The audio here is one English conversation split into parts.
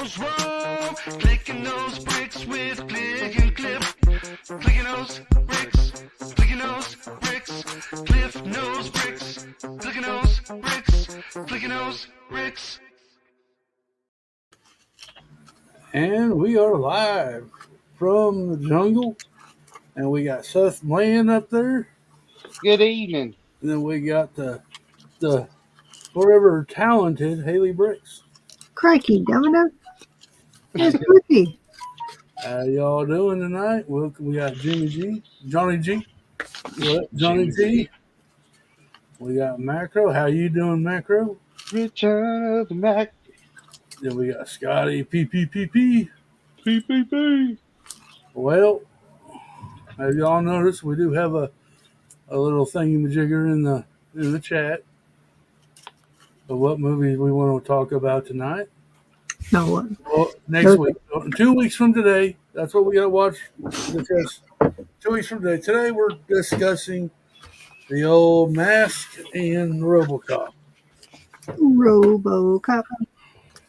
goes wrong. Clicking those bricks with click and clip. Clicking those bricks, clicking those bricks. Cliff nose bricks, clicking those bricks, clicking those bricks. And we are live from the jungle. And we got Seth laying up there. Good evening. And then we got the forever talented Haley Bricks. Crikey, Governor. It's Cliffy. How y'all doing tonight? Welcome. We got Johnny G. What? Johnny G. We got Macro. How you doing, Macro? Return of the Mac. Then we got Scotty PPPP. PPP. Well, as y'all noticed, we do have a little thingy-majigger in the chat of what movies we want to talk about tonight. No one. Well, next week. 2 weeks from today. That's what we got to watch. Because 2 weeks from today. Today we're discussing the old Mask and RoboCop. RoboCop.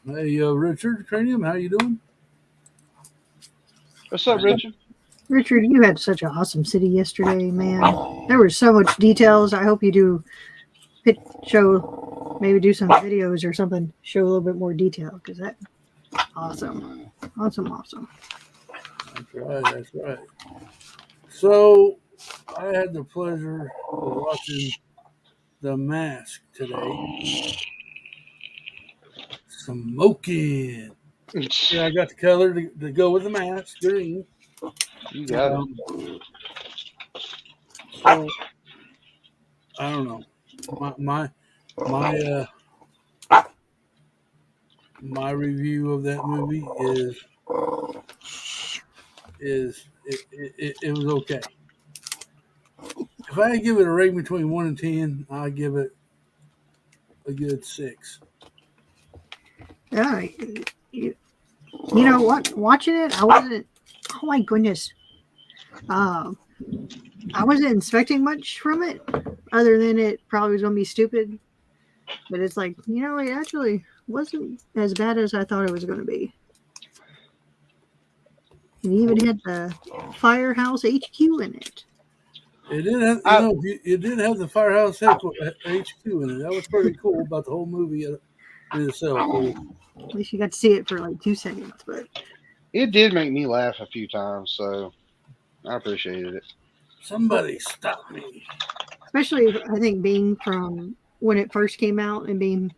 Hey, Richard Cranium, how you doing? What's up, Richard? Richard, you had such an awesome city yesterday, man. There were so much details. I hope you do maybe do some videos or something, show a little bit more detail, because that's awesome. Awesome. That's right. So, I had the pleasure of watching The Mask today. Smoking. Yeah, I got the color to go with the mask, green. You got it. So, I don't know. My review of that movie is it was okay. If I had to give it a rating between 1 and 10, I'd give it a good 6. Yeah, you know what? Watching it, I wasn't. Oh my goodness. I wasn't expecting much from it, other than it probably was gonna be stupid. But it's like, it actually wasn't as bad as I thought it was gonna be. It even had the Firehouse HQ in it. It did have, it did have the Firehouse HQ in it. That was pretty cool about the whole movie in itself. At least you got to see it for like 2 seconds, but it did make me laugh a few times, so I appreciated it. Somebody stop me. Especially, I think, being from when it first came out and being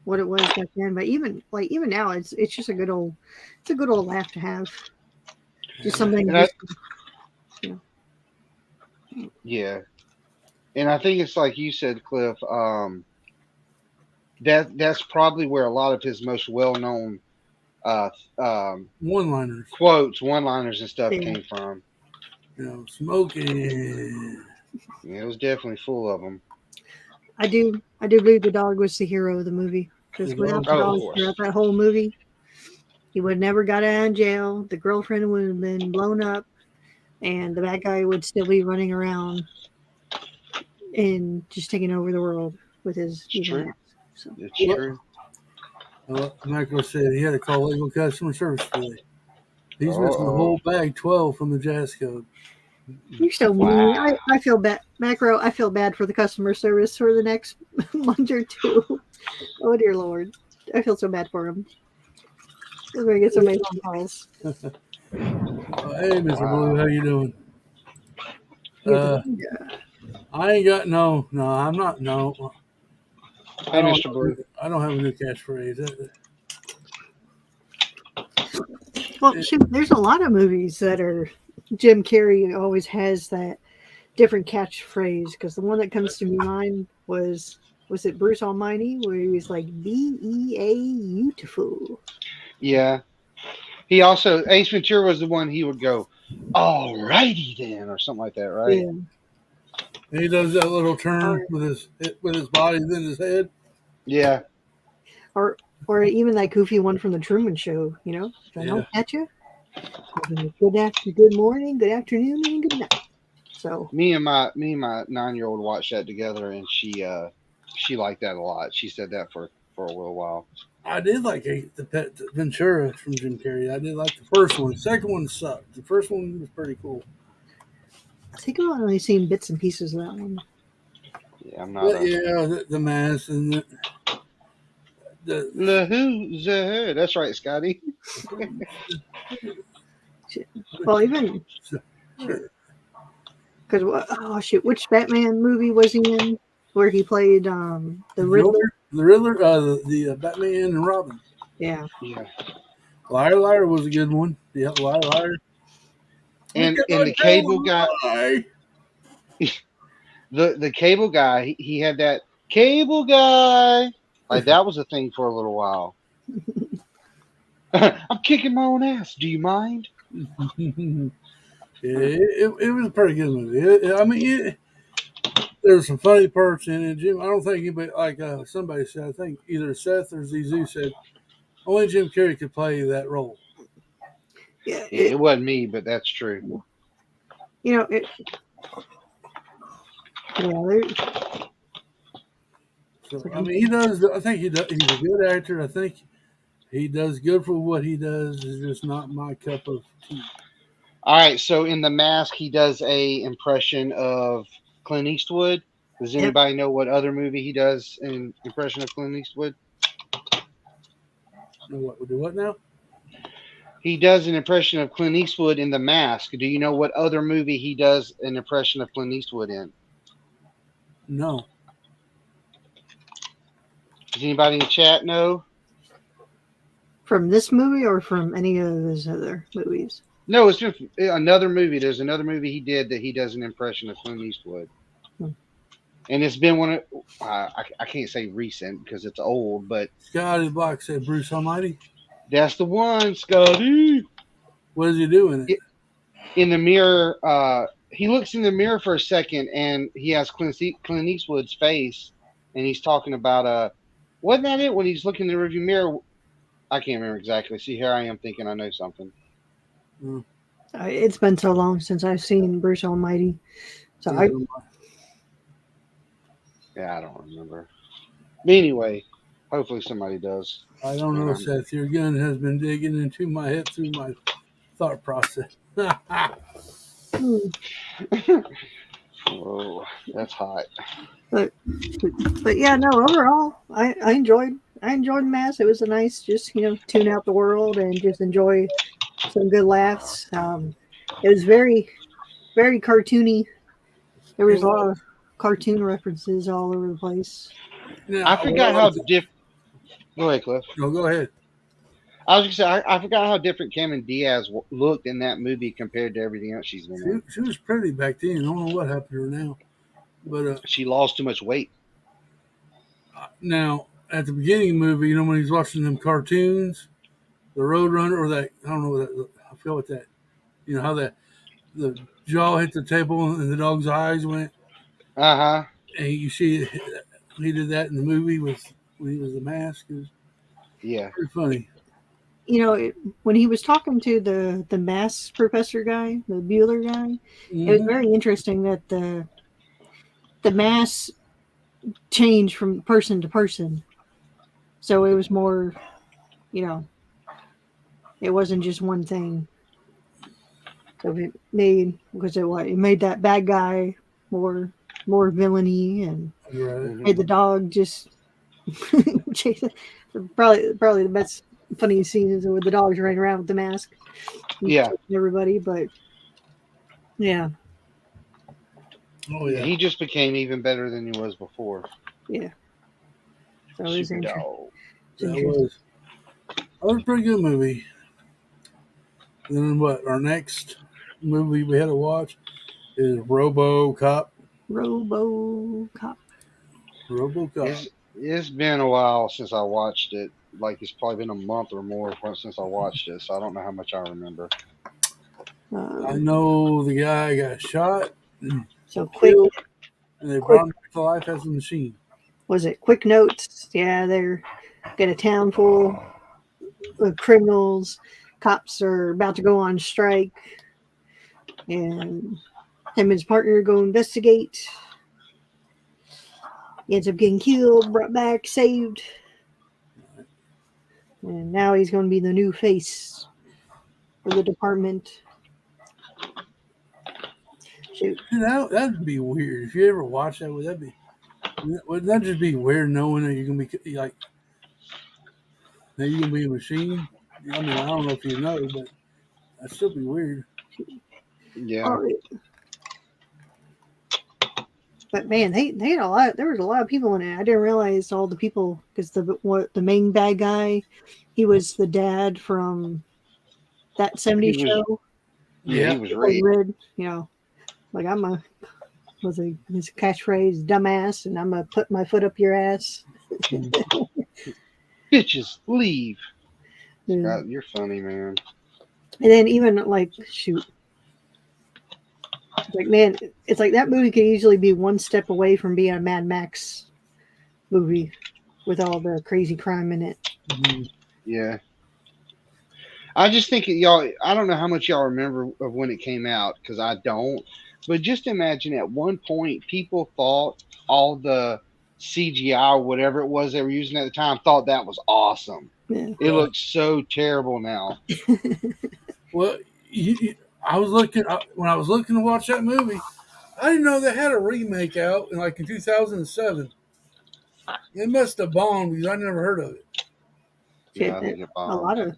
what it was back then. But even now, it's just a good old laugh to have. Just something. Yeah, and I think it's like you said, Cliff. That's probably where a lot of his most well-known one-liners, quotes, one-liners, and stuff came from. Smoking. Yeah, it was definitely full of them. I do believe the dog was the hero of the movie, because without the dog throughout that whole movie, he would have never got out of jail. The girlfriend would have been blown up, and the bad guy would still be running around and just taking over the world with his. It's true. So. It's true. Well, Michael said he had to call legal customer service today. He's missing the whole bag, 12 from the jazz code. You're so mean. I feel bad, Macro. I feel bad for the customer service for the next month or two. Oh dear Lord, I feel so bad for him. We're gonna get so many phone calls. Hey, Mr. Blue, how you doing? I ain't got no. I'm not. No. Hey, Mr. Blue. I don't have a new catchphrase. Well, shoot, there's a lot of movies that are. Jim Carrey always has that different catchphrase, because the one that comes to mind was it Bruce Almighty, where he was like beautiful. Yeah. He also, Ace Ventura was the one he would go, alrighty then, or something like that, right? Yeah. He does that little turn with his body then his head. Yeah. Or even that goofy one from the Truman Show, If I don't catch you, good morning, good afternoon, and good night. So me and my 9-year-old watched that together, and she liked that a lot. She said that for a little while. I did like the Pet Ventura from Jim Carrey. I did like the first one. The second one sucked. The first one was pretty cool. I think I've only seen bits and pieces of that one. Yeah, I'm not But a. yeah, the mask and the Who's her? That's right, Scotty. Shit. Well, even because oh shit, which Batman movie was he in where he played the Riddler? The Riddler, the Batman and Robin. Yeah, Yeah. Liar Liar was a good one. Yeah, Liar Liar. We And cannot the tell cable a guy, lie. the cable guy, he had that cable guy. Like that was a thing for a little while. I'm kicking my own ass. Do you mind? It was a pretty good movie. I mean, there's some funny parts in it. Jim, I don't think anybody, like somebody said, I think either Seth or Zizou said, only Jim Carrey could play that role. yeah. It wasn't me, but that's true. You know it. Yeah, So I mean, he does. I think he does. He's a good actor. I think he does good for what he does. It's just not my cup of tea. All right, so in The Mask, he does a impression of Clint Eastwood. Does Yep. anybody know what other movie he does an impression of Clint Eastwood? What do what now? He does an impression of Clint Eastwood in The Mask. Do you know what other movie he does an impression of Clint Eastwood in? No. Does anybody in the chat know? from this movie or from any of his other movies? No, it's just another movie. There's another movie he did that he does an impression of Clint Eastwood. Hmm. And it's been one of, I can't say recent because it's old, but Scotty Block said Bruce Almighty. that's the one, Scotty. What is he doing? In the mirror, he looks in the mirror for a second and he has Clint Eastwood's face and he's talking about, wasn't that it when he's looking in the rearview mirror? I can't remember exactly. See, here I am thinking I know something. It's been so long since I've seen Bruce Almighty. So Yeah, I don't remember. But anyway, hopefully somebody does. I don't know, Seth. Your gun has been digging into my head through my thought process. Oh, that's hot. But yeah, no. Overall, I enjoyed Mass. It was a nice, just tune out the world and just enjoy some good laughs. It was very, very cartoony. There was a lot of cartoon references all over the place. Now, I forgot how different. Go ahead, Cliff. No, go ahead. I was gonna say I forgot how different Cameron Diaz looked in that movie compared to everything else she's been in. She was pretty back then. I don't know what happened to her now, but She lost too much weight. now at the beginning of the movie, when he's watching them cartoons, the Roadrunner or that I don't know what that I feel what that how that the jaw hit the table and the dog's eyes went. Uh-huh. And you see he did that in the movie when he was the mask. It was pretty funny. When he was talking to the maths professor guy, the Bueller guy, it was very interesting that the maths changed from person to person. So it was more, it wasn't just one thing. So it made that bad guy more villainy and made the dog just chase it. Probably the best funny scene is with the dogs running around with the mask. Yeah. Everybody, but yeah. Oh yeah. He just became even better than he was before. Yeah. So it was Super interesting. That was a pretty good movie. And then what? Our next movie we had to watch is RoboCop. RoboCop. It's been a while since I watched it. Like it's probably been a month or more since I watched it, so I don't know how much I remember. I know the guy got shot, so killed, and they brought him back to life as a machine. Was it quick notes? Yeah, they're got a town full of criminals. Cops are about to go on strike, and him and his partner go investigate. He ends up getting killed, brought back, saved. and now he's going to be the new face for the department. Shoot. That'd be weird. If you ever watch that, wouldn't that just be weird knowing that you're gonna be like that you're gonna be a machine? I mean, I don't know if you know, but that'd still be weird. Yeah. Oh, but man, they had a lot. There was a lot of people in it. I didn't realize all the people because the main bad guy, he was the dad from that '70s He was- show. Yeah, he was Like right. Red, like was his catchphrase, dumbass, and I'm gonna put my foot up your ass. Bitches, leave. And, God, you're funny, man. and then even like shoot, like man, it's like that movie could easily be one step away from being a Mad Max movie with all the crazy crime in it. Mm-hmm. Yeah. I just think y'all. I don't know how much y'all remember of when it came out because I don't. But just imagine at one point people thought all the CGI or whatever it was they were using at the time thought that was awesome. Yeah. It looks so terrible now. Well, I was looking when I was looking to watch that movie. I didn't know they had a remake out in 2007. It must have bombed because I never heard of it. Yeah, I think it a bombed. lot of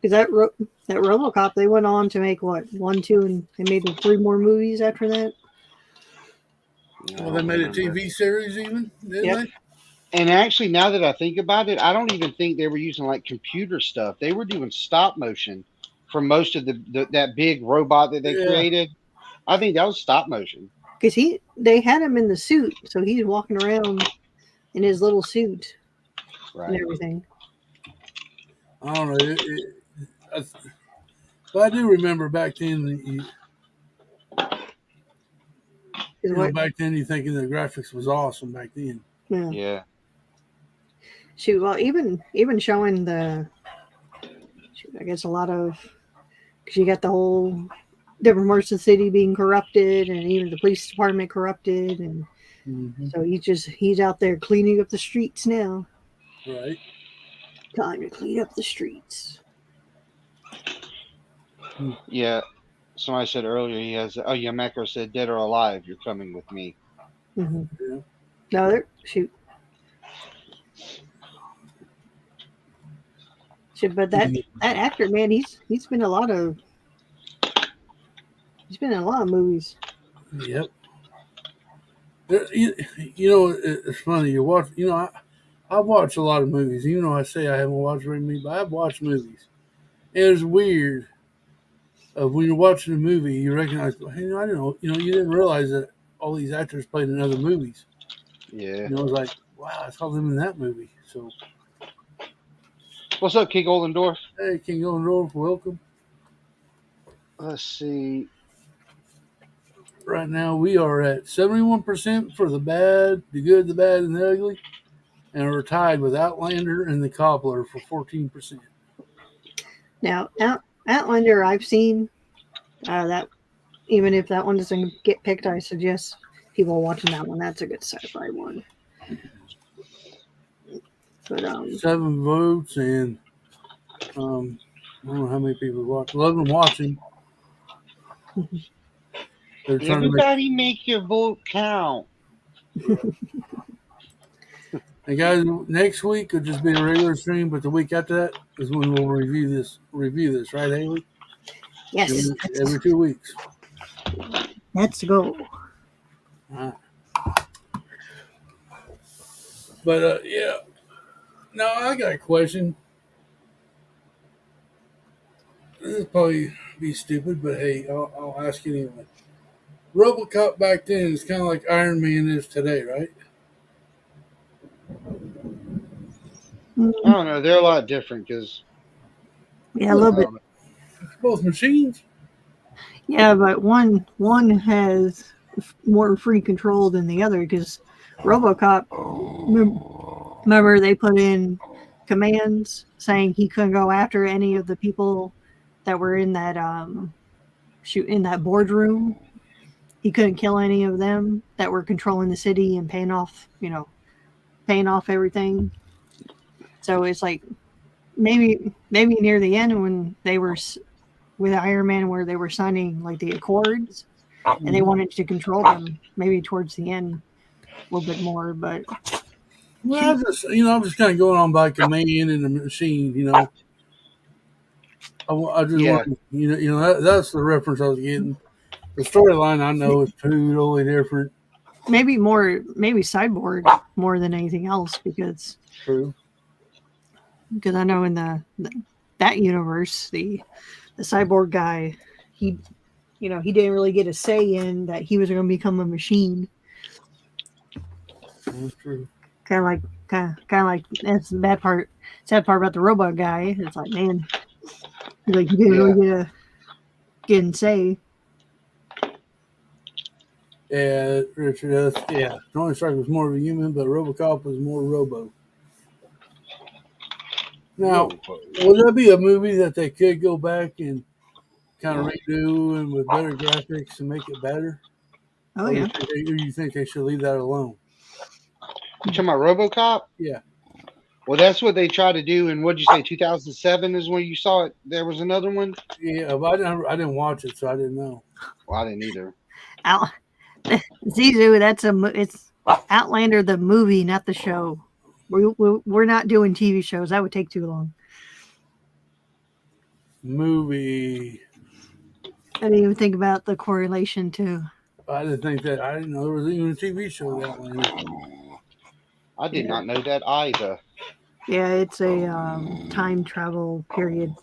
because that RoboCop they went on to make what 1, 2, and they made 3 more movies after that. Yeah, Well, I they made a remember. TV series even, didn't Yep. they? And actually, now that I think about it, I don't even think they were using like computer stuff. They were doing stop motion for most of that big robot that they Yeah. created. I think that was stop motion. Because they had him in the suit, so he's walking around in his little suit and Right. everything. I don't know. But I do remember back then. Back then you thinking the graphics was awesome back then. Yeah. Yeah. Shoot, well, even showing I guess a lot of because you got the whole different parts of the city being corrupted, and even the police department corrupted, and so he's out there cleaning up the streets now. Right. Time to clean up the streets. Yeah. Somebody said earlier he has. Oh yeah, Macro said, "Dead or alive, you're coming with me." Mm-hmm. Yeah. No, shoot. But that actor, man, he's been in a lot of movies. Yep. It's funny. You watch. I watch a lot of movies. Even though I say I haven't watched very many, but I've watched movies. And it's weird. When you're watching a movie, you recognize. Hey, I don't know. You didn't realize that all these actors played in other movies. Yeah. It's like, wow, I saw them in that movie. So, what's up, King Oldendorf? Hey, King Oldendorf, welcome. Let's see. Right now, we are at 71% for the bad, the good, the bad, and the ugly, and we're tied with Outlander and The Cobbler for 14%. Now, Outlander, I've seen that. Even if that one doesn't get picked, I suggest people watching that one. That's a good sci-fi one. But 7 votes, and I don't know how many people watch. 11 watching. They're trying Everybody make your vote count. And guys, next week will just be a regular stream, but the week after that is when we'll review this, right, Haley? Yes. Every 2 weeks. Let's go. But yeah. Now I got a question. This will probably be stupid, but hey, I'll ask you anyway. RoboCop back then is kind of like Iron Man is today, right? I don't know. They're a lot different because. Yeah, a little bit. Both machines. Yeah, but one has more free control than the other because RoboCop. Remember, they put in commands saying he couldn't go after any of the people that were in that in that boardroom. He couldn't kill any of them that were controlling the city and paying off everything. So it's like maybe near the end when they were with Iron Man, where they were signing like the Accords, and they wanted to control them. Maybe towards the end, a little bit more. But Well, I'm just kind of going on by command and the machine. I just Yeah. want, that's the reference I was getting. The storyline I know is totally different. maybe Cyborg more than anything else because True. I know in that universe the Cyborg guy he he didn't really get a say in that he was going to become a machine. That's true. Kind of like that's the sad part about the robot guy. It's like, man, he didn't really get a say. Yeah, Richard. Tony Stark was more of a human, but RoboCop was more Robo. Now, would that be a movie that they could go back and kind of redo and with better graphics and make it better? Oh Or yeah, you think they should leave that alone? You talking about RoboCop? Yeah. Well, that's what they tried to do. And what'd you say? 2007 is when you saw it. There was another one. Yeah, but I didn't watch it, so I didn't know. Well, I didn't either. Zizu, it's Outlander the movie, not the show. We're not doing TV shows. That would take too long. Movie. I didn't even think about the correlation to. I didn't know there was even a TV show that way. I did not know that either. Yeah, it's a time travel period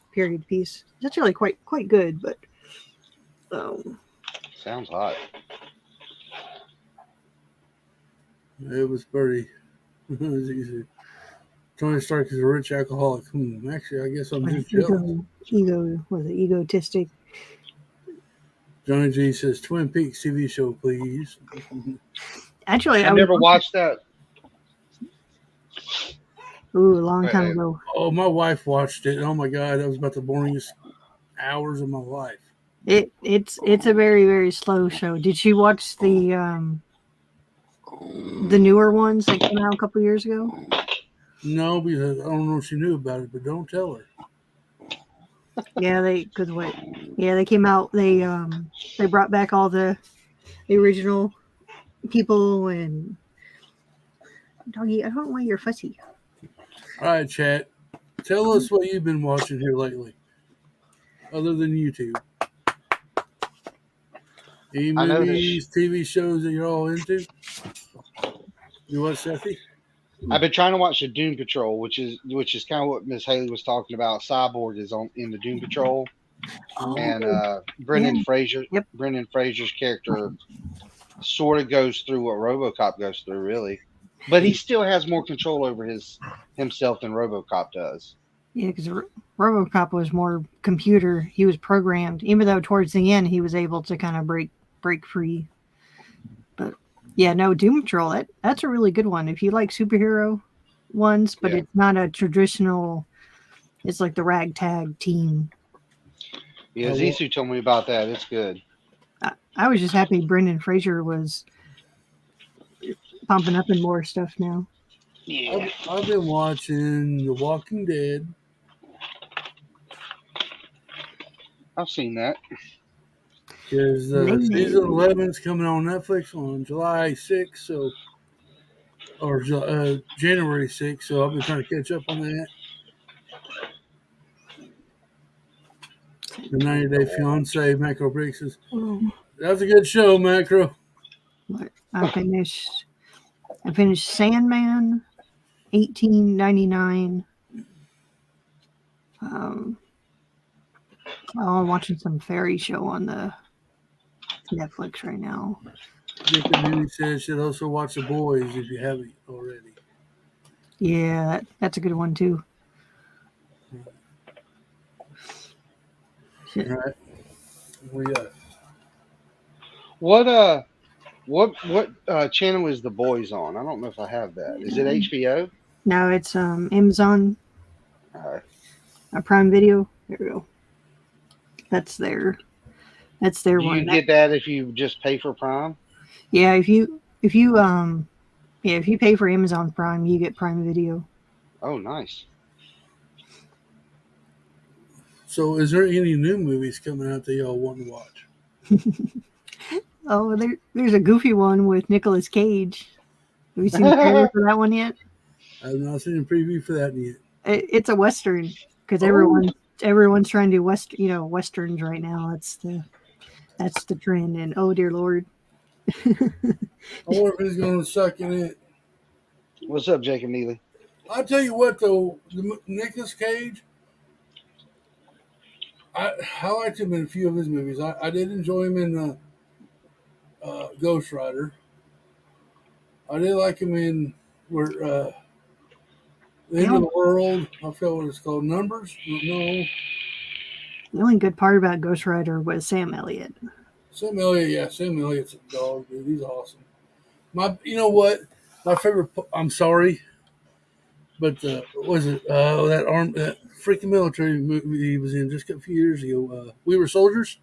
piece. It's actually quite good, but Sounds hot. It was pretty. It was easy. Tony Stark is a rich alcoholic. Actually, I guess I'm just jealous. Egotistic. Johnny G says Twin Peaks TV show, please. Actually, I never watched that. Ooh, a long time ago. Oh, my wife watched it. Oh my God, that was about the boringest hours of my life. It's a very, very slow show. Did she watch the newer ones that came out a couple years ago? No, because I don't know if she knew about it, but don't tell her. Yeah, they came out. They brought back all the original people and doggy. I don't want your fussy. All right, chat. Tell us what you've been watching here lately, other than YouTube. Any movies, TV shows that you're all into? You what, Sethy? I've been trying to watch the Doom Patrol, which is kind of what Miss Haley was talking about. Cyborg is in the Doom Patrol, and Brendan Fraser's character sort of goes through what RoboCop goes through, really, but he still has more control over himself than RoboCop does. Yeah, because RoboCop was more computer. He was programmed, even though towards the end he was able to kind of break free. But yeah, no, Doom Patrol, that's a really good one. If you like superhero ones, but it's not a traditional, it's like the ragtag team. Yeah, Zissou told me about that. It's good. I was just happy Brendan Fraser was pumping up in more stuff now. Yeah. I've been watching The Walking Dead. I've seen that. Because season 11 is coming on Netflix on July 6th, or January 6th, so I've been trying to catch up on that. The 90-Day Fiance, Macro Briggs says, that's a good show, Macro. I finished Sandman, 1899. I'm watching some fairy show on the Netflix right now. Dick and says should also watch The Boys if you haven't already. Yeah, that's a good one too. All right. We got what channel is The Boys on? I don't know if I have that. Is it HBO? No, it's Amazon. Prime Video. There we go. That's their one. You get that if you just pay for Prime? Yeah, if you pay for Amazon Prime, you get Prime Video. Oh, nice. So, is there any new movies coming out that y'all want to watch? Oh, there's a goofy one with Nicolas Cage. Have you seen the trailer for that one yet? I have not seen a preview for that yet. It's a western because Oh. everyone's trying to do westerns right now. That's the trend. And oh dear lord, I wonder if he's going to suck in it. What's up, Jacob Neely? I'll tell you what, though, Nicolas Cage, I liked him in a few of his movies. I did enjoy him in Ghost Rider. I did like him in The End of the World. I forgot what it's called. Numbers? No. the only good part about Ghost Rider was Sam Elliott. Sam Elliott, yeah. Sam Elliott's a dog, dude. He's awesome. You know what? My favorite, I'm sorry, but what was it? That freaking military movie he was in just a few years ago. We Were Soldiers.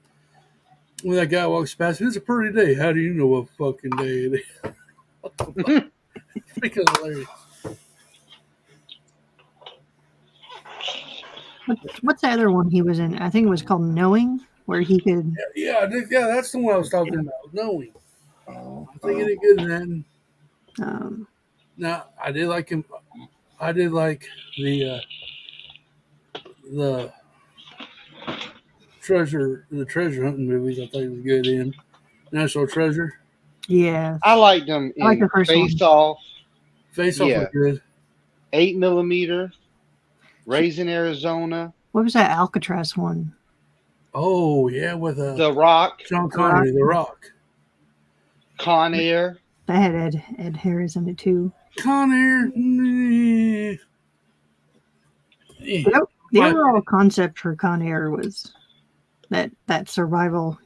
When that guy walks past, it's a pretty day. How do you know what fucking day it is? Freaking hilarious. What's the other one he was in? I think it was called Knowing, where he could. Yeah, that's the one I was talking about. Knowing. I think he did good in that. Now, I did like him. I did like the treasure hunting movies. I thought he was good in National Treasure. Yeah, I liked him I like in the first Face one. Off, Face Off was good. 8mm, Raising Arizona, What was that Alcatraz one? Oh yeah, with The Rock, Sean Connery, The Rock. Con Air. That had Ed Harris in it too. Con Air. The overall concept for Con Air was that survival,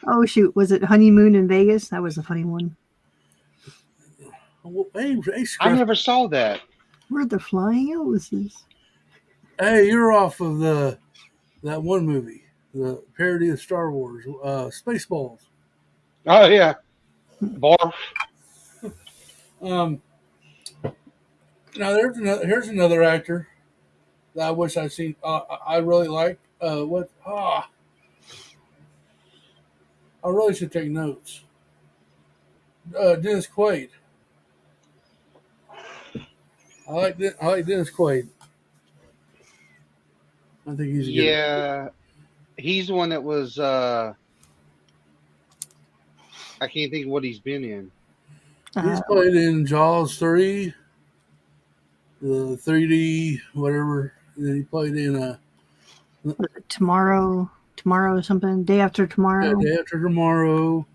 oh shoot, was it Honeymoon in Vegas? That was a funny one. I never saw that. Where the flying Elvises? Hey, you're off of that one movie, the parody of Star Wars, Spaceballs. Oh yeah, Barf. Now here's another actor that I wish I'd seen. I really like. I really should take notes. Dennis Quaid. I like Dennis Quaid. I think he's a good. Yeah, he's the one that was. I can't think of what he's been in. He's played in Jaws 3, the 3D whatever. And then he played in Tomorrow something, Day After Tomorrow. Day After Tomorrow.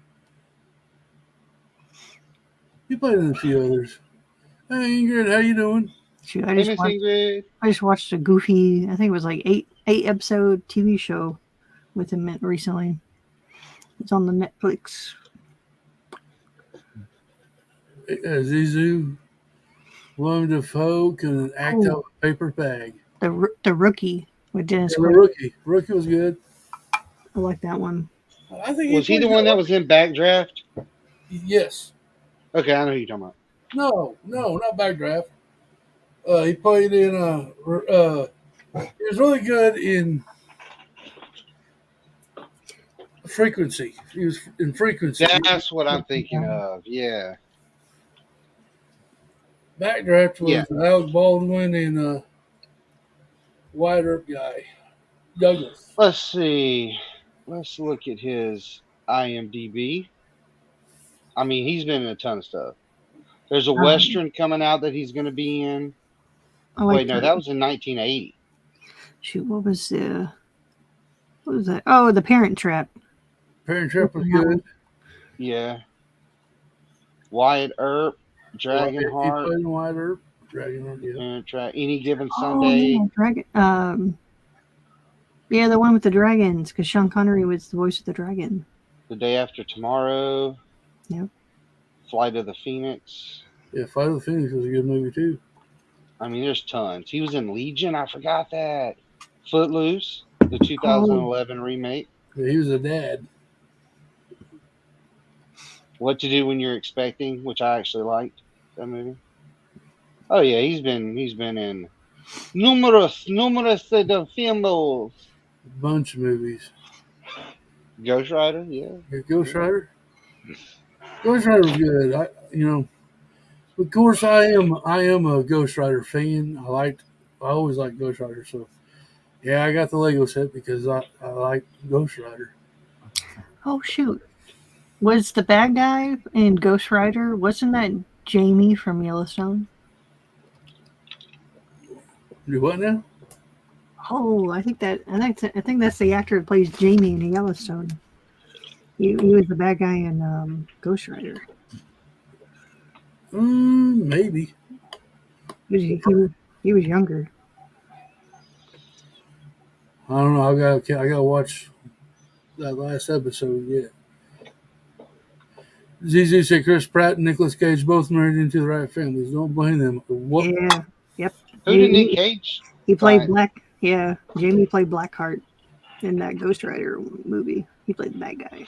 He played in a few others. Hey Ingrid, how you doing? Shoot, I just watched a goofy, I think it was like eight episode TV show with him recently. It's on the Netflix. Zizou, Willem Dafoe can act out a paper bag. The Rookie with Dennis Yeah, Quaid. Rookie was good. I like that one. I think Was he the one that was in Backdraft? Yes. Okay, I know who you're talking about. No, not Backdraft. He played in he was really good in Frequency. He was in Frequency. That's what I'm thinking of. Yeah. Backdraft was Alec Baldwin and Wide Earp guy, Douglas. Let's see. Let's look at his IMDb. I mean, he's been in a ton of stuff. There's a Western coming out that he's going to be in. Wait, no, that was in 1980. Shoot, what was that? Oh, The Parent Trap. Parent Trap was good. Yeah. Wyatt Earp, Dragonheart. He played in Wyatt Earp, Dragonheart, yeah. Parent Trap, Any Given Sunday. Oh, Dragon. Yeah, the one with the dragons, because Sean Connery was the voice of the dragon. The Day After Tomorrow. Yep. Flight of the Phoenix. Yeah, Flight of the Phoenix was a good movie too. I mean, there's tons. He was in Legion. I forgot that. Footloose, the 2011 remake. Yeah, he was a dad. What to Do When You're Expecting, which I actually liked that movie. Oh yeah, he's been in numerous of films. Bunch of movies. Ghost Rider, yeah. Yeah, Ghost Rider. Ghost Rider was good. Of course, I am a Ghost Rider fan. I always liked Ghost Rider. So yeah, I got the Lego set because I like Ghost Rider. Oh shoot. Was the bad guy in Ghost Rider, wasn't that Jamie from Yellowstone? Do what now? Oh, I think that's the actor who plays Jamie in Yellowstone. He was the bad guy in Ghost Rider. Maybe. He was younger. I don't know. I gotta watch that last episode yet. ZZ said Chris Pratt and Nicolas Cage both married into the right families. Don't blame them. What? Yeah. Yep. Who did Nick Cage? He played find? Black. Yeah, Jamie played Blackheart in that Ghost Rider movie. He played the bad guy.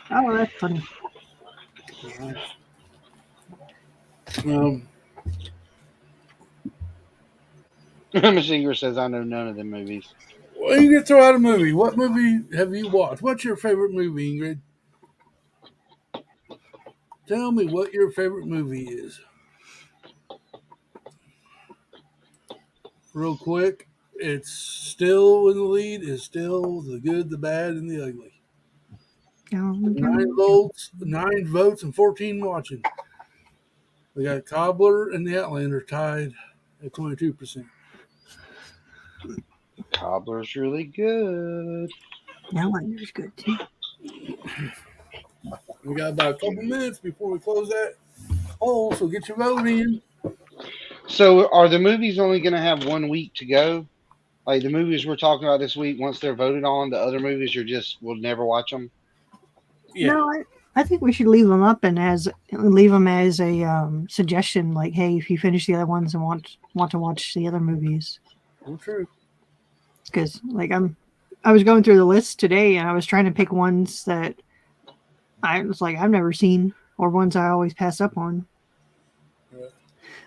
Oh, well, that's funny. Um, Machine says I know none of them movies. well, you can throw out a movie. What movie have you watched? What's your favorite movie, Ingrid? Tell me what your favorite movie is. Real quick, it's still in the lead. Is still The Good, the Bad, and the Ugly. 9 votes, and 14 watching. We got Cobbler and the Outlander tied at 22%. Cobbler's really good. Outlander's good too. We got about a couple minutes before we close that poll, so get your vote in. So, are the movies only going to have 1 week to go? Like the movies we're talking about this week, once they're voted on, the other movies we'll never watch them. Yeah. No, I think we should leave them up and leave them as a suggestion. Like, hey, if you finish the other ones and want to watch the other movies, Well, true. because I was going through the list today and I was trying to pick ones that I was like I've never seen or ones I always pass up on. Yeah.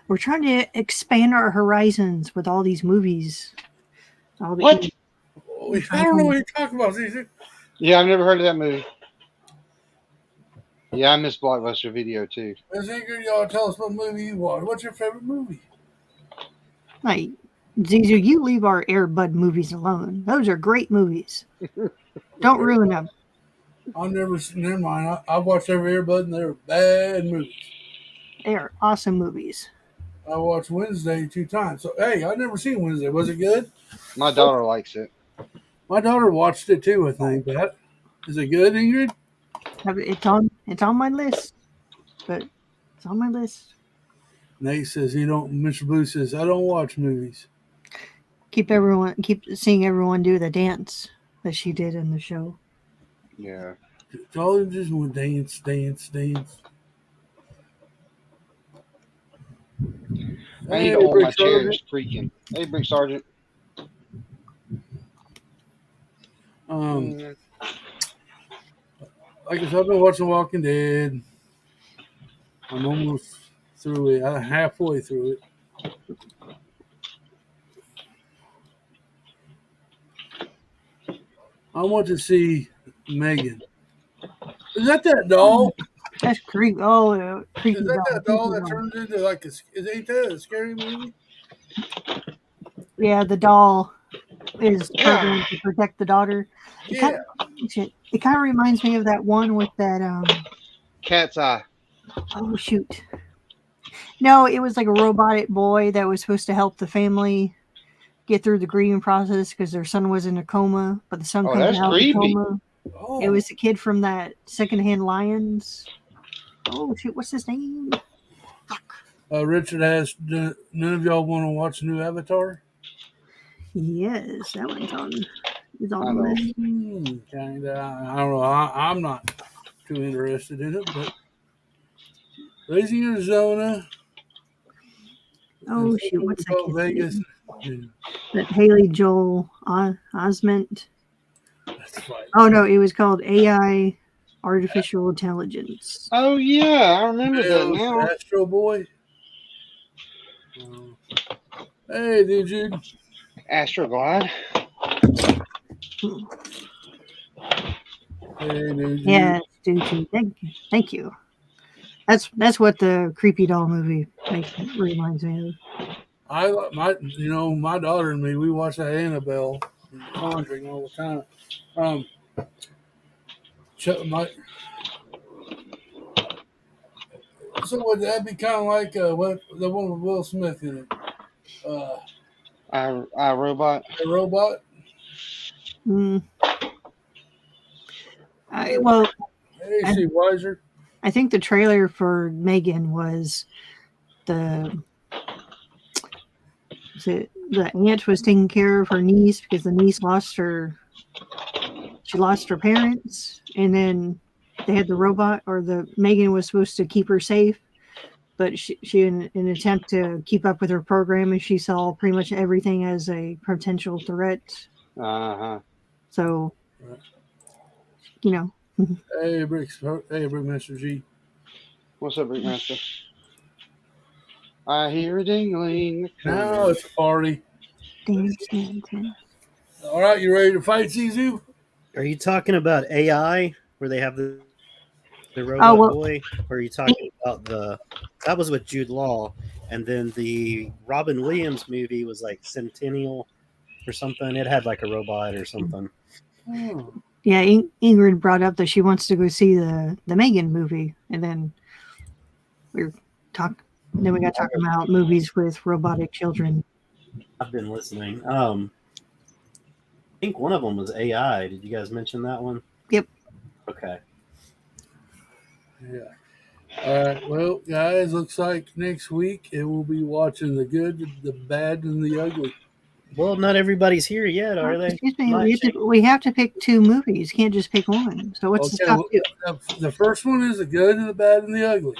We're trying to expand our horizons with all these movies. What? I don't know what you're talking about, Caesar. Yeah, I've never heard of that movie. Yeah, I miss Blockbuster Video too. Ms. Ingrid, y'all tell us what movie you watch. What's your favorite movie? Like, Zizu, you leave our Air Bud movies alone. Those are great movies. Don't ruin them. Never mind. I've watched every Airbud and they're bad movies. They are awesome movies. I watched Wednesday 2 times. So, hey, I've never seen Wednesday. Was it good? My daughter likes it. My daughter watched it too, I think. But is it good, Ingrid? It's on my list. But it's on my list. Nate says Mr. Blue says, I don't watch movies. Keep seeing everyone do the dance that she did in the show. Yeah. It's all just want dance, dance, dance. I need to hold my chair. It's creaking. Hey, Brick Sergeant. Like I said, I've been watching Walking Dead. I'm almost through it. I'm halfway through it. I want to see Megan. Is that doll? That's creepy. Oh, creepy. Is that doll that turns into like ain't that a scary movie? Yeah, the doll is programmed to protect the daughter. It kind of reminds me of that one with that Cat's Eye. Oh shoot! No, it was like a robotic boy that was supposed to help the family get through the grieving process because their son was in a coma, but the son comes out of the coma. Oh. It was the kid from that Secondhand Lions. Oh shoot! What's his name? Richard asked, none of y'all want to watch the new Avatar? Yes, that one's on. It's on the list. Kinda. I don't know. I'm not too interested in it, but Raising Arizona. Oh shoot! What's that kid's Vegas. name? That Haley Joel Osment. That's right. Oh no, it was called AI artificial intelligence. Oh yeah, I remember that Bill's now. Astro Boy. Hey, dude, Jude. Astroglide. Hey, dude, Jude. Yeah, due to thank you. That's what the creepy doll movie reminds me of. My daughter and me, we watch that Annabelle and Conjuring all the time. Um, my, so would that be kind of like what the one with Will Smith in it? I Robot. The robot. Mm. Well, Hey, I, Steve Weiser. I think the trailer for Megan was the aunt was taking care of her niece because the niece lost her parents, and then they had the robot, or the Megan was supposed to keep her safe, but she in an attempt to keep up with her program, and she saw pretty much everything as a potential threat. Uh-huh. So, Right. you know, Hey, Brickmaster G. What's up, Brickmaster? I hear a dingling. Now it's a party. Dance, dance. All right, you ready to fight, Zizu? Are you talking about AI, where they have the Oh robot well, boy, or are you talking about that was with Jude Law, and then the Robin Williams movie was like Centennial or something. It had like a robot or something. Oh. yeah. Ingrid brought up that she wants to go see the Megan movie, and then we were Then we got talking about movies with robotic children. I've been listening. I think one of them was AI. Did you guys mention that one? Yep. Okay. Yeah. All right. Well, guys, looks like next week it will be watching the good, the bad, and the ugly. Well, not everybody's here yet, are they? Excuse me, we have to pick two movies. Can't just pick one. So what's the Okay. top Well, two? the first one is the good, and the bad, and the ugly.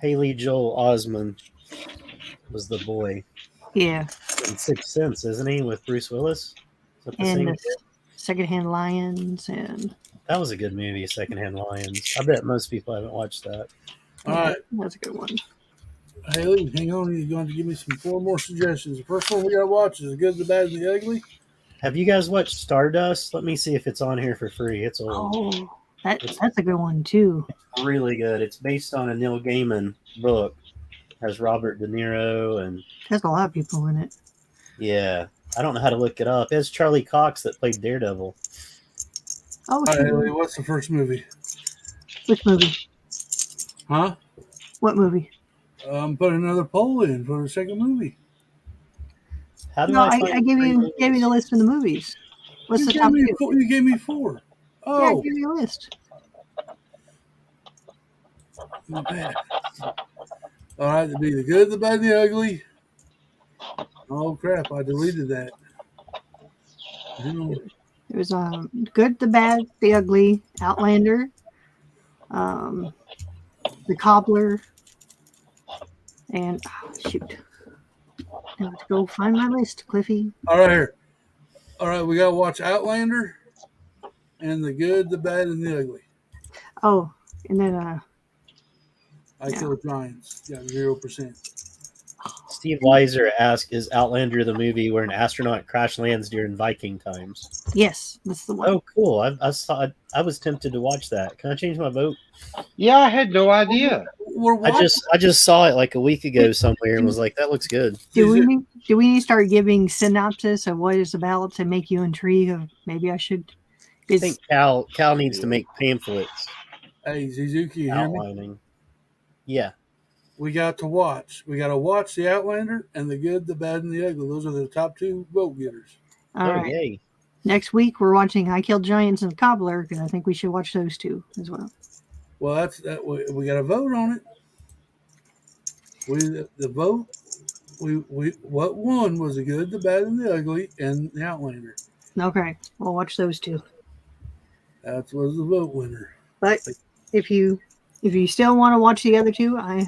Haley Joel Osment was the boy Yeah, in Sixth Sense, isn't he, with Bruce Willis? Is that the and same the kid? Secondhand Lions, and That was a good movie, Secondhand Lions. I bet most people haven't watched that. All right, that's a good one. Haley, hang on. You're going to give me four more suggestions. The first one we got to watch is the good, the bad, and the ugly. Have you guys watched Stardust? Let me see if it's on here for free. It's old. Oh, that's a good one too. It's really good. It's based on a Neil Gaiman book. Has Robert De Niro and There's a lot of people in it. yeah, I don't know how to look it up. It's Charlie Cox that played Daredevil. Oh, All right, shoot. Haley, what's the first movie? Which movie? Huh? What movie? Put another poll in for the second movie. How do No, I I find gave you movies? the list of the movies. What's the You top gave me two? four. You gave me four. Yeah, I Oh, gave you a list. bad. All right, to be the good, the bad, and the ugly. Oh crap! I deleted that. It was Good, the Bad, the Ugly, Outlander, the Cobbler, and shoot. I have to go find my list, Cliffy. All right, here. All right, we got to watch Outlander and the good, the bad, and the ugly. Oh, and then I Kill Giants. Got 0%. Steve Weiser asked, "Is Outlander the movie where an astronaut crash lands during Viking times?" yes, that's the one. Oh, cool! I saw. I was tempted to watch that. Can I change my vote? Yeah, I had no idea. I just saw it like a week ago somewhere and was like, "That looks good." Do we need to start giving synopsis of what it's about to make you intrigued? Of maybe I should. I think Cal needs to make pamphlets. Hey, Zizuki, you hear me? Outlining. Yeah. We got to watch. We got to watch the Outlander and the good, the bad, and the ugly. Those are the top two vote getters. All right. Yay. Next week we're watching I Killed Giants and Cobbler because I think we should watch those two as well. Well, that's that. We got to vote on it. The vote. What won was the good, the bad, and the ugly, and the Outlander. Okay, we'll watch those two. That was the vote winner. But if you still want to watch the other two, I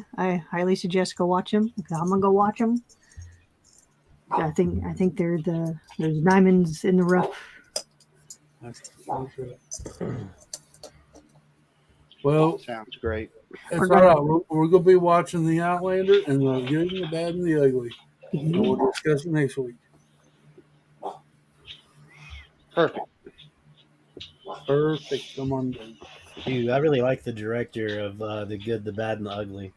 highly suggest go watch them. I'm gonna go watch them. I think there's diamonds in the rough. Well, Sounds great. it's We're all gonna- right. We're going to be watching The Outlander and The Good and the Bad and the Ugly. And we'll discuss it next week. Perfect. Perfect. Come on, dude. Dude, I really like the director of The Good, the Bad, and the Ugly.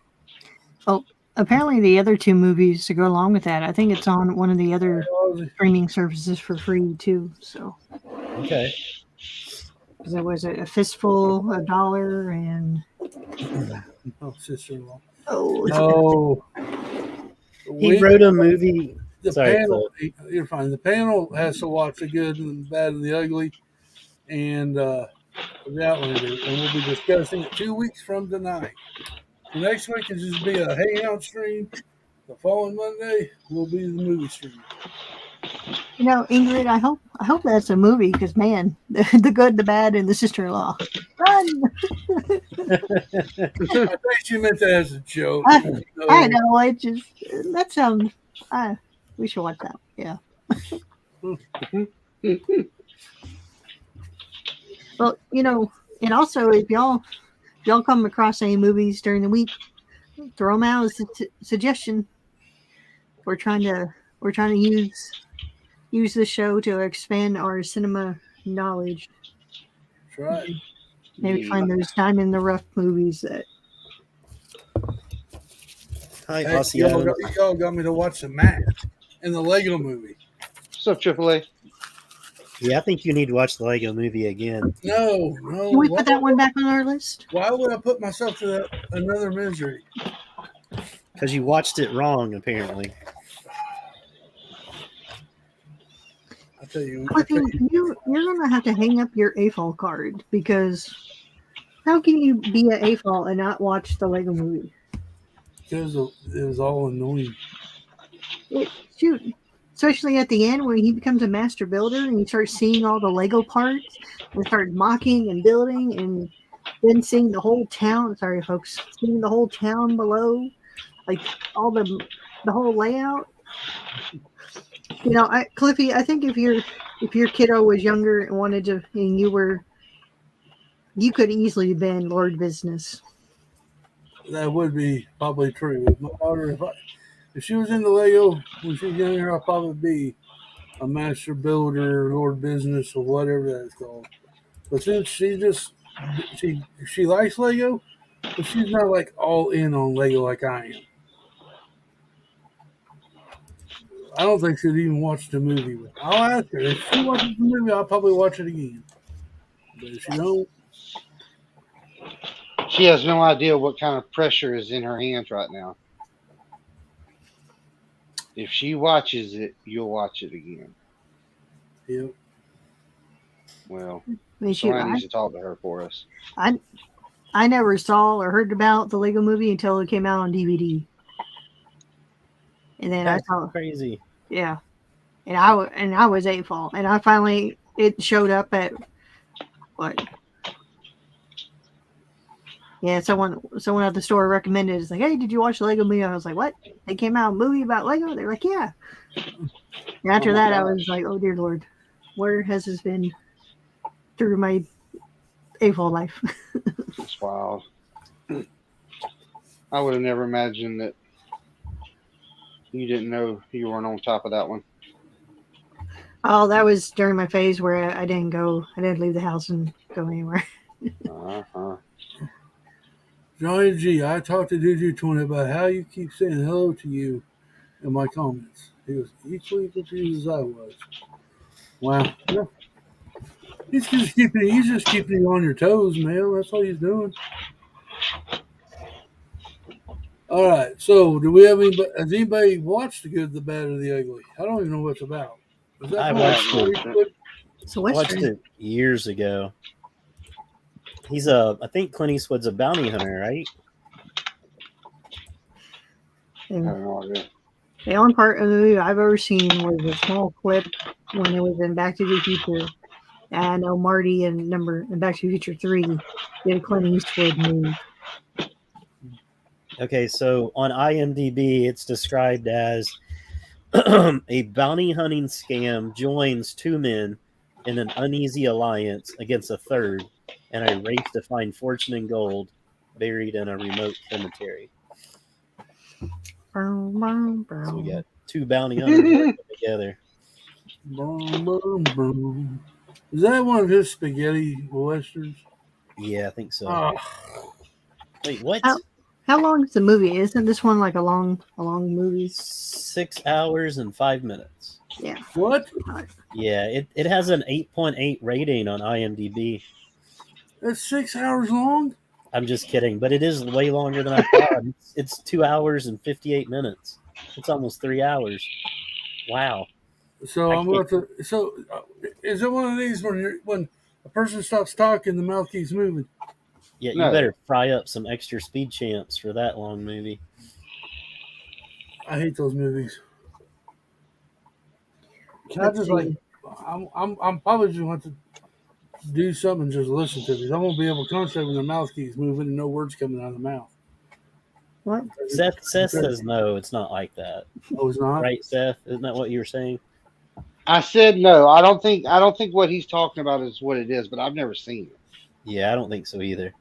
Apparently, the other two movies to go along with that, I think it's on one of the other streaming services for free too. So, Okay. because there was a fistful, $1, and Oh, sister-in-law. oh, No. He wrote a movie. The Sorry, panel, you're fine. The panel has to watch The Good and the Bad and the Ugly and The Outlander, and we'll be discussing it 2 weeks from tonight. So next week is just be a hangout stream. The following Monday will be the movie stream. Ingrid, I hope that's a movie because man, the good, the bad, and the sister-in-law. Run! I think she meant that as a joke. I know. It just that sounds. We should watch that. Yeah. Well, and also if y'all come across any movies during the week, throw them out as a suggestion. We're trying to use the show to expand our cinema knowledge. That's right. Maybe find those diamond in the rough movies that. Hi, Hey, Aussie y'all Adam. got me to watch The Mask and the Lego movie. What's up, AAA? Yeah, I think you need to watch the Lego movie again. No. Can we put that one back on our list? Why would I put myself to another misery? Because you watched it wrong, apparently. I tell you, You're gonna have to hang up your AFOL card because how can you be an AFOL and not watch the Lego movie? because it was all annoying. Shoot, especially at the end when he becomes a master builder and you start seeing all the Lego parts and start mocking and building and then seeing the whole town. Sorry, folks, seeing the whole town below, like all the whole layout. Cliffy, I think if your kiddo was younger and wanted to, and you could easily have been Lord Business. That would be probably true. If my daughter, if she was into Lego when she was younger, I'd probably be a master builder, Lord Business, or whatever that is called. But since she likes Lego, but she's not like all in on Lego like I am. I don't think she'd even watch the movie. I'll ask her. If she watches the movie, I'll probably watch it again. But if she don't, She has no idea what kind of pressure is in her hands right now. If she watches it, you'll watch it again. yep. Well, Shoot, somebody needs to talk to her for us. I never saw or heard about the Lego movie until it came out on DVD. And then That's I saw, crazy. yeah, and I was AFOL, and I finally it showed up at what? Yeah, someone at the store recommended. It's like, hey, did you watch the Lego movie? I was like, what? They came out a movie about Lego? They're like, yeah. And after that, I was like, oh dear Lord, where has this been through my AFOL life? It's wild. I would have never imagined that you didn't know you weren't on top of that one. Oh, that was during my phase where I didn't leave the house and go anywhere. Uh-huh. Johnny G, I talked to Juju20 about how you keep saying hello to you in my comments. He was equally confused as I was. Wow. Yeah. He's just keeping you on your toes, man. That's all he's doing. All right. So, has anybody watched The Good, the Bad, or the Ugly? I don't even know what it's about. Is that I kind of watched like- So I what's watched it years ago. I think Clint Eastwood's a bounty hunter, right? I have no idea. The only part of the movie I've ever seen was a small clip when it was in Back to the Future. And I know Marty in Back to the Future 3 did a Clint Eastwood move. Okay, so on IMDb, it's described as a bounty hunting scam joins two men in an uneasy alliance against a third and a race to find fortune and gold buried in a remote cemetery. So we got two bounty hunters working together. Boom, boom, boom. Is that one of his spaghetti westerns? Yeah, I think so. Oh, Wait, what? How long is the movie? Isn't this one like a long movie? 6 hours and 5 minutes. Yeah. what? Yeah, it has an 8.8 rating on IMDb. That's 6 hours long? I'm just kidding, but it is way longer than I thought. It's 2 hours and 58 minutes. It's almost 3 hours. Wow. So I I'm about to. So is it one of these when a person stops talking, the mouth keeps moving? Yeah, you No. better fry up some extra speed champs for that long movie. I hate those movies. Can I Let's just see. like? I'm probably just want to do something and just listen to these. I won't be able to concentrate when the mouth keeps moving and no words coming out of the mouth. What? Seth says no, it's not like that. Oh, it's not. Right, Seth? Isn't that what you were saying? I said no. I don't think what he's talking about is what it is, but I've never seen it. Yeah, I don't think so either.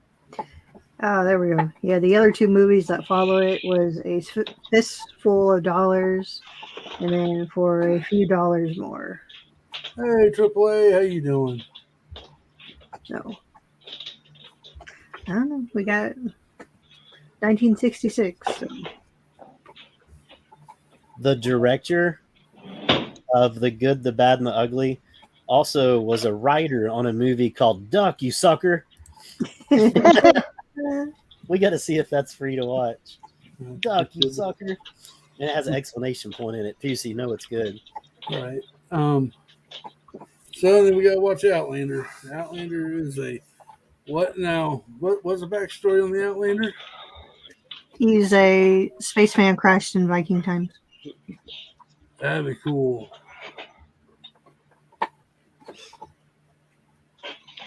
Oh, there we go. Yeah, the other two movies that follow it was A Fistful of Dollars, and then For a Few Dollars More. Hey, AAA, how you doing? So, I don't know. We got 1966. So. The director of The Good, the Bad, and the Ugly also was a writer on a movie called Duck, You Sucker. We got to see if that's free to watch. Duck, you sucker. And it has an exclamation point in it, too, so you know it's good. Right. So then we got to watch Outlander. Outlander is a what now? What's the backstory on the Outlander? He's a spaceman crashed in Viking times. That'd be cool.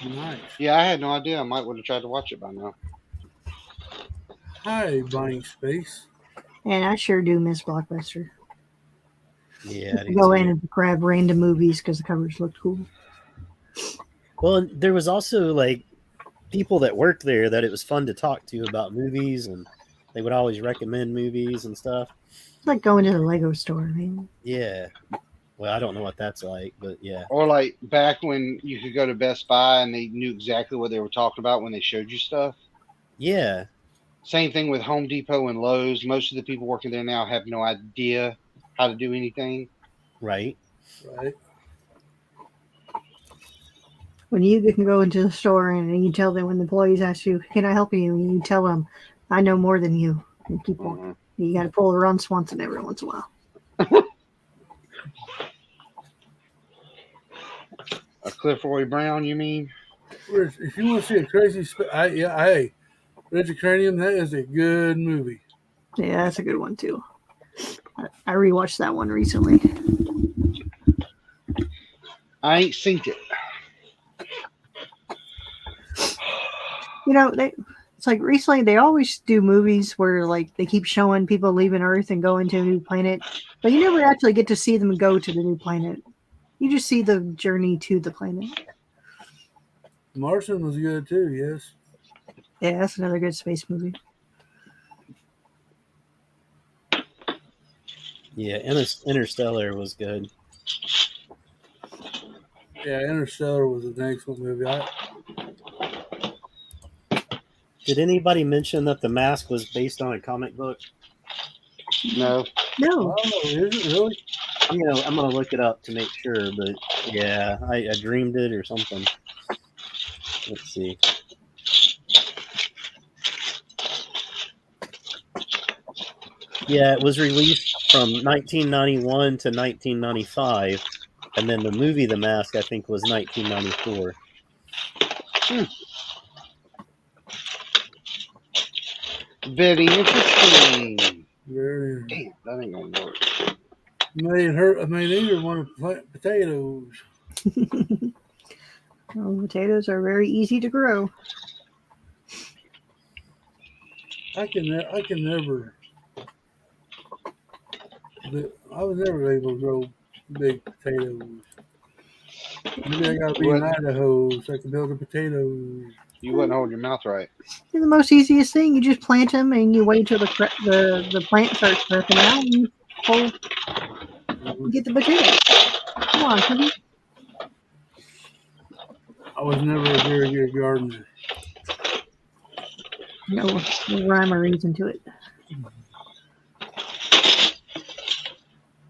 Nice. Yeah, I had no idea. I might would have tried to watch it by now. Hi, buying space. And I sure do miss Blockbuster. Yeah, I Go in and grab random movies because the covers looked cool. Well, and there was also like people that worked there that it was fun to talk to about movies, and they would always recommend movies and stuff. It's like going to the Lego store, man. Yeah. Well, I don't know what that's like, but yeah. Or like back when you could go to Best Buy and they knew exactly what they were talking about when they showed you stuff. Yeah. Same thing with Home Depot and Lowe's. Most of the people working there now have no idea how to do anything. Right. Right. When you can go into the store and you tell them, when the employees ask you, "Can I help you?" and you tell them, "I know more than you," and keep walking. You got to pull a Ron Swanson every once in a while. A Cliff Roy Brown, you mean? If you want to see a crazy, hey, Richard Cranium, that is a good movie. Yeah, that's a good one too. I rewatched that one recently. I ain't seen it. You know, it's like recently they always do movies where like they keep showing people leaving Earth and going to a new planet, but you never actually get to see them go to the new planet. You just see the journey to the planet. Martian was good too, yes. Yeah, that's another good space movie. Yeah, Interstellar was good. Yeah, Interstellar was an excellent movie. Did anybody mention that The Mask was based on a comic book? No. No. Oh, is it really? You know, I'm gonna look it up to make sure, but yeah, I dreamed it or something. Let's see. Yeah, it was released from 1991 to 1995, and then the movie The Mask, I think, was 1994. Very interesting. Very. Damn, that ain't gonna work. Made either want to plant potatoes. Well, potatoes are very easy to grow. I can never. I was never able to grow big potatoes. Maybe I gotta be in Idaho so I can build the potatoes. You wouldn't hold your mouth right. It's the most easiest thing. You just plant them and you wait till the plant starts cracking out and you get the potato. Come on, Cookie. I was never a very good gardener. No rhyme or reason to it.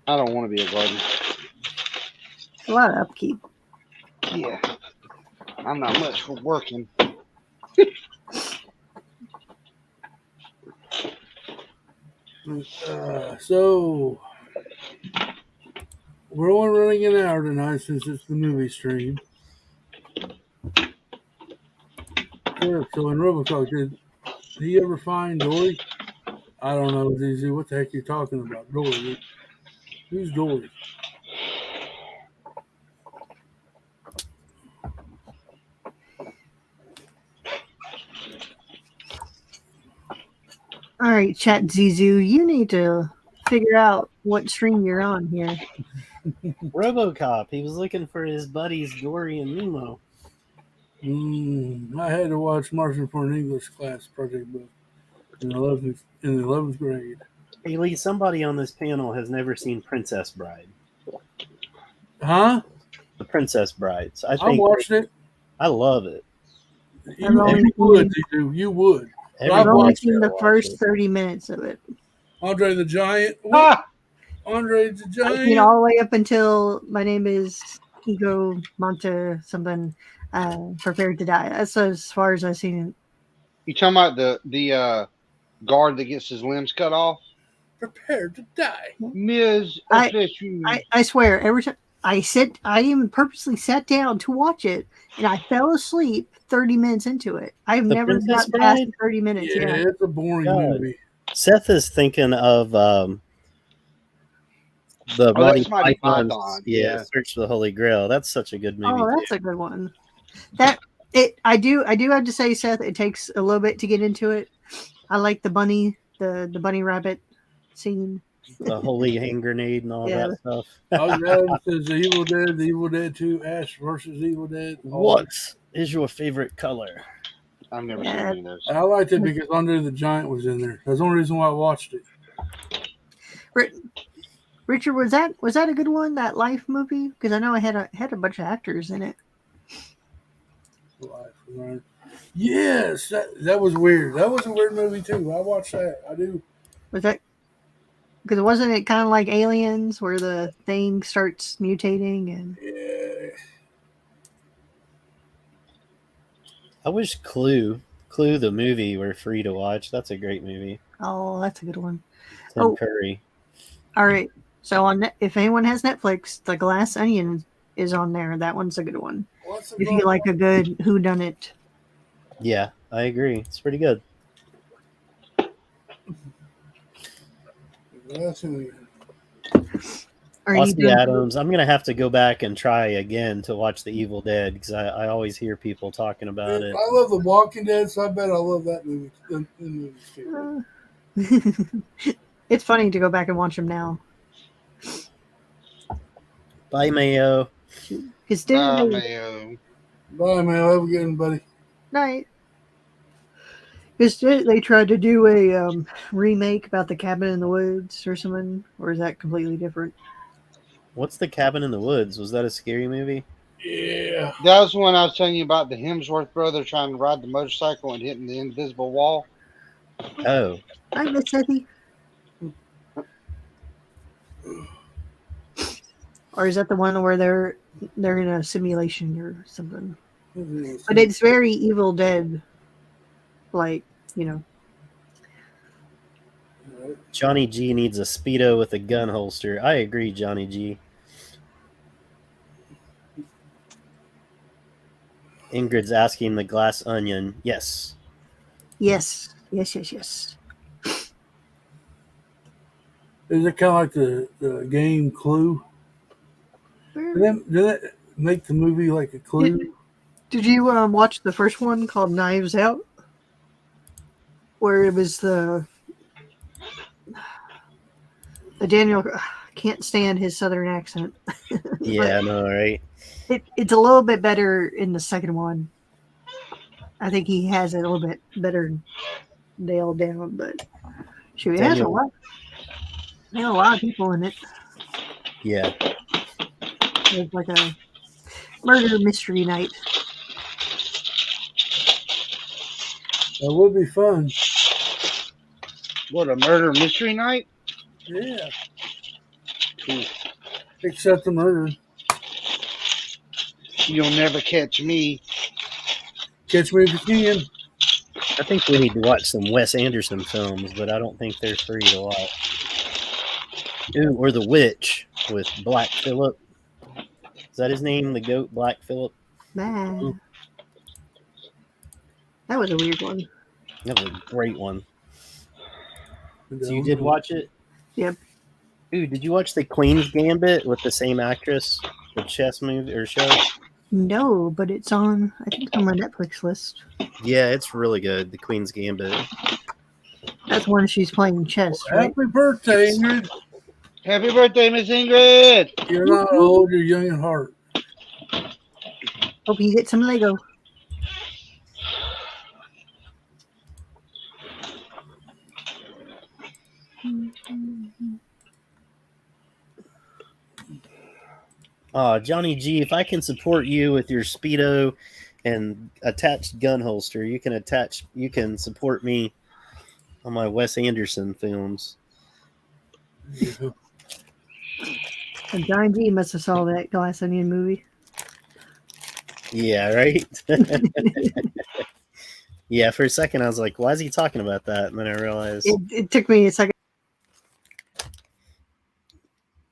I don't want to be a gardener. It's a lot of upkeep. Yeah. I'm not much for working. So we're only running an hour tonight since it's the movie stream. Yeah, so in Robocop, did he ever find Dory? I don't know, ZZ. What the heck are you talking about? Dory? Who's Dory? All right, Chat Zizu, you need to figure out what stream you're on here. RoboCop. He was looking for his buddies Dory and Nemo. I had to watch Martian for an English class project book in the 11th grade. Hey Lee, somebody on this panel has never seen Princess Bride. Huh? The Princess Brides. I I think watched it. I love it. You would, ZZ. You would. I've I've only watched seen the watch first it. 30 minutes of it. Andre the Giant. Ah! Andre the I've seen Giant. all the way up until my name is Ego Monte something. Prepared to die. That's as far as I've seen it. You talking about the guard that gets his limbs cut off? Prepared to die. Ms. I swear, every time I even purposely sat down to watch it, and I fell asleep 30 minutes into it. I've The never Princess got past Bride? 30 minutes. Yeah, Yeah. it's a boring God. movie. Seth is thinking of the Oh, Monty that's Monty Python's, Python, yeah, yeah. Search for the Holy Grail. That's such a good movie. Oh, that's a good one. I do have to say, Seth, it takes a little bit to get into it. I like the bunny rabbit scene. The holy hand grenade and all Yeah. that stuff. It says The Evil Dead 2, Ash versus Evil Dead. What is your favorite color? I've never seen any of those. I liked it because Andre the Giant was in there. That's the only reason why I watched it. Richard, was that a good one? That Life movie? Because I know I had a bunch of actors in it. Yes, that was weird. That was a weird movie too. I watched that. I do. Was that because wasn't it kind of like Aliens, where the thing starts mutating and? Yeah. I wish Clue the movie were free to watch. That's a great movie. Oh, that's a good one. Tim Curry. All right. So if anyone has Netflix, The Glass Onion is on there. That one's a good one. If you like a good whodunit. Yeah, I agree. It's pretty good. Aussie Adams. I'm gonna have to go back and try again to watch The Evil Dead because I always hear people talking about it. I love The Walking Dead, so I bet I love that movie. The movies too. It's funny to go back and watch them now. Bye, Mayo. Bye, Mayo. Bye, Mayo. Have a good one, buddy. Night. Because they tried to do a remake about the Cabin in the Woods or something, or is that completely different? What's the Cabin in the Woods? Was that a scary movie? Yeah. That was the one I was telling you about, the Hemsworth brother trying to ride the motorcycle and hitting the invisible wall. Oh. Hi, Miss Sethy. Or is that the one where they're in a simulation or something? But it's very Evil Dead, like, you know. Johnny G needs a Speedo with a gun holster. I agree, Johnny G. Ingrid's asking the Glass Onion. Yes. Yes. Is it kind of like the game Clue? Did that make the movie like a Clue? Did you watch the first one called Knives Out? Where it was the Daniel, can't stand his southern accent. Yeah, I know, right? It's a little bit better in the second one. I think he has it a little bit better nailed down, but shoot, it has a Daniel- lot. There are a lot of people in it. Yeah. It's like a murder mystery night. That would be fun. What, a murder mystery night? Yeah. Cool. Except the murder. You'll never catch me. Catch me if you can. I think we need to watch some Wes Anderson films, but I don't think they're free to watch. Ooh, or The Witch with Black Phillip. Is that his name? The goat, Black Phillip? Man. That was a weird one. That was a great one. So you did watch it? Yep. Ooh, did you watch The Queen's Gambit with the same actress? The chess movie or show? No, but it's on, I think it's on my Netflix list. Yeah, it's really good. The Queen's Gambit. That's when she's playing chess, right? Happy birthday, Ingrid. Happy birthday, Miss Ingrid! You're not old, you're young at heart. Hope you get some Lego. Johnny G, if I can support you with your Speedo and attached gun holster, you can support me on my Wes Anderson films. Yeah. And John G must have saw that Glass Onion movie. Yeah, right? Yeah, for a second I was like, why is he talking about that? And then I realized It took me a second.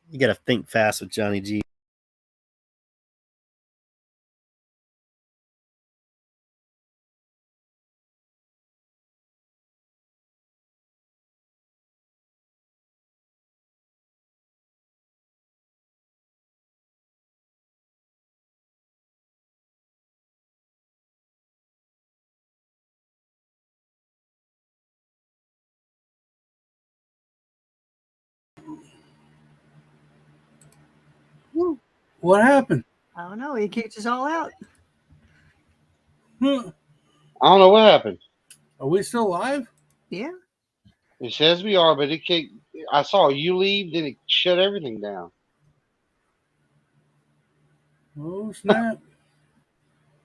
you got to think fast with Johnny G. What happened? I don't know. He kicked us all out. Huh. I don't know what happened. Are we still live? Yeah. It says we are, but it kicked. I saw you leave, then it shut everything down. Oh, snap.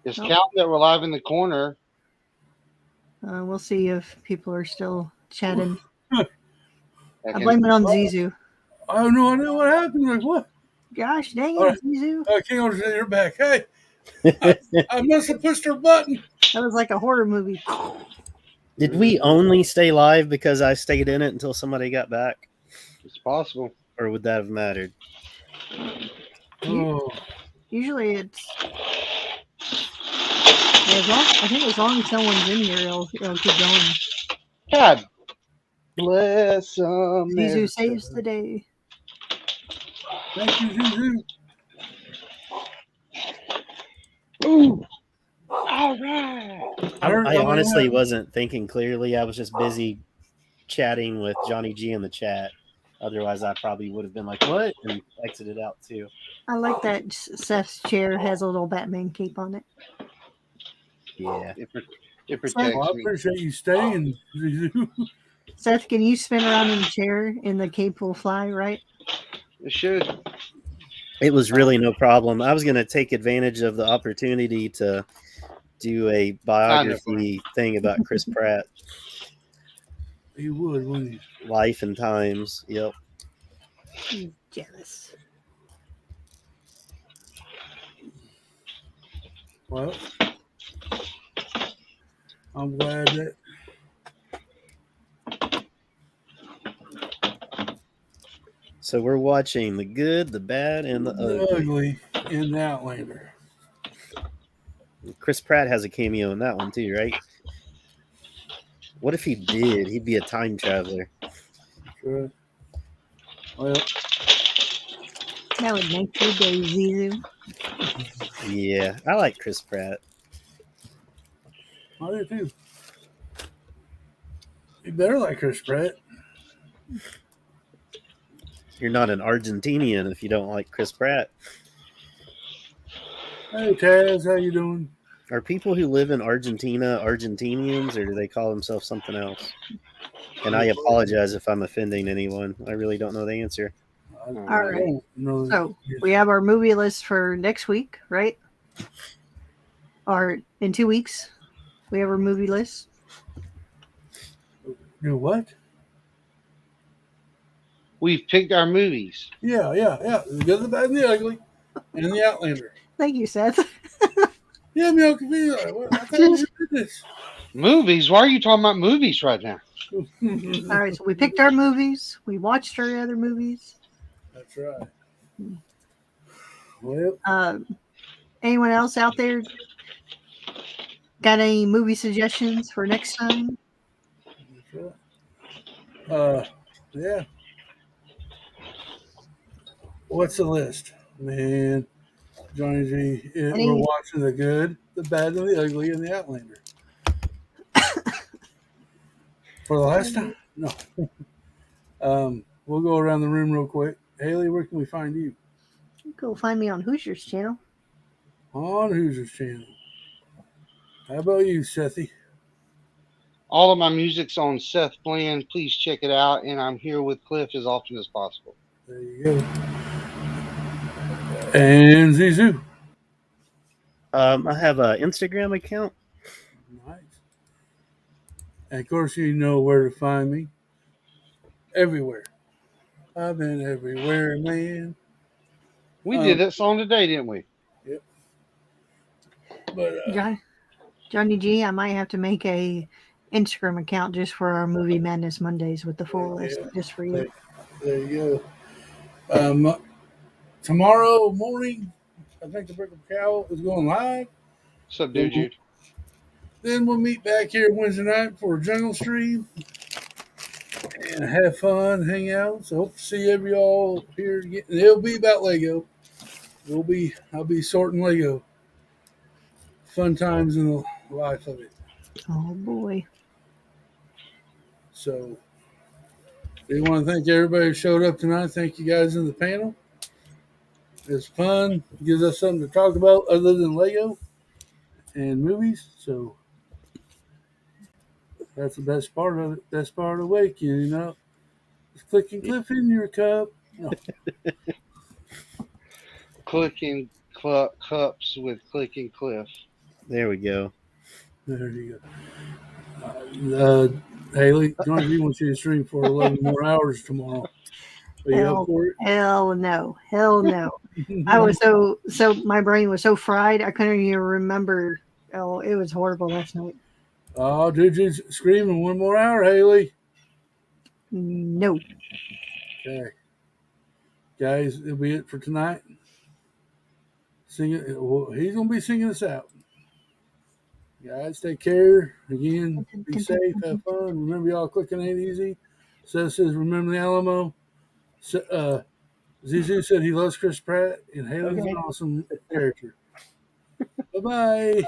It's Nope. counting that we're live in the corner. We'll see if people are still chatting. I I can- blame it on Zizu. I have no idea what happened. Like, what? Gosh dang All it, right. Zizu. I can't understand your back. Hey, I must have pushed her button. That was like a horror movie. Did we only stay live because I stayed in it until somebody got back? It's possible. Or would that have mattered? Oh, Usually it's. I think as long as someone's in here, it'll keep going. God bless them. Zizu saves the day. thank you, Zuzu. Ooh. All right. I honestly wasn't thinking clearly. I was just busy chatting with Johnny G in the chat. Otherwise, I probably would have been like, what? And exited out too. I like that Seth's chair has a little Batman cape on it. Yeah. It protects Well, I me. appreciate you staying, Zuzu. Seth, can you spin around in the chair and the cape will fly, right? It should. It was really no problem. I was going to take advantage of the opportunity to do a biography thing about Chris Pratt, You would, wouldn't you? life and times. Yep. He's jealous. Well, I'm glad that So we're watching The Good, the Bad, and the the Ugly. ugly in the Outlander. Chris Pratt has a cameo in that one too, right? What if he did? He'd be a time traveler. Sure. Well, That would make your day, Zizu. Yeah, I like Chris Pratt. I do too. You better like Chris Pratt. You're not an Argentinian if you don't like Chris Pratt. Hey Taz, how you doing? Are people who live in Argentina Argentinians, or do they call themselves something else? And I apologize if I'm offending anyone. I really don't know the answer. I All right. don't know. So we have our movie list for next week, right? Or in 2 weeks, we have our movie list. Do what? We've picked our movies. Yeah. The Good, the Bad, and the Ugly, and the Outlander. Thank you, Seth. Yeah, me all confused. I thought we did this. Movies? Why are you talking about movies right now? All right, so we picked our movies. We watched our other movies. That's right. Well, Anyone else out there got any movie suggestions for next time? that's right. Yeah. What's the list, man? Johnny G. We're watching The Good, the Bad, and the Ugly, and the Outlander. For the last time? No. We'll go around the room real quick. Haley, where can we find you? Go find me on Hoosiers channel. On Hoosiers channel. How about you, Sethy? All of my music's on Seth Bland. Please check it out. And I'm here with Cliff as often as possible. There you go. And Zizou. I have an Instagram account. Nice. And of course, you know where to find me. Everywhere. I've been everywhere, man. We did that song today, didn't we? Yep. But Johnny G, I might have to make a Instagram account just for our Movie Madness Mondays with the full list, just for you. there you go. Tomorrow morning, I think the Brick of Cow is going live. What's up, dude? Then we'll meet back here Wednesday night for a jungle stream and have fun, hang out. So hope to see every all here again. It'll be about Lego. I'll be sorting Lego. Fun times in the life of it. Oh boy. So we want to thank everybody who showed up tonight. Thank you guys in the panel. It's fun. It gives us something to talk about other than Lego and movies. So that's the best part of it. Best part of the week, you know. It's clicking Cliff in your cup. No. Clicking cups with Clicking Cliff. There we go. There you go. Haley, John G wants you to stream for 11 more hours tomorrow. Are you up for it? Hell no. I was so my brain was so fried I couldn't even remember. Oh, it was horrible last night. Oh, did you screaming 1 more hour, Haley? No. Okay. Guys, it'll be it for tonight. Singing. Well, he's going to be singing us out. Guys, take care. Again, be safe, have fun. Remember, y'all clicking ain't easy. Seth says, remember the Alamo. Zizou said he loves Chris Pratt, and Haley's an awesome character. Bye-bye.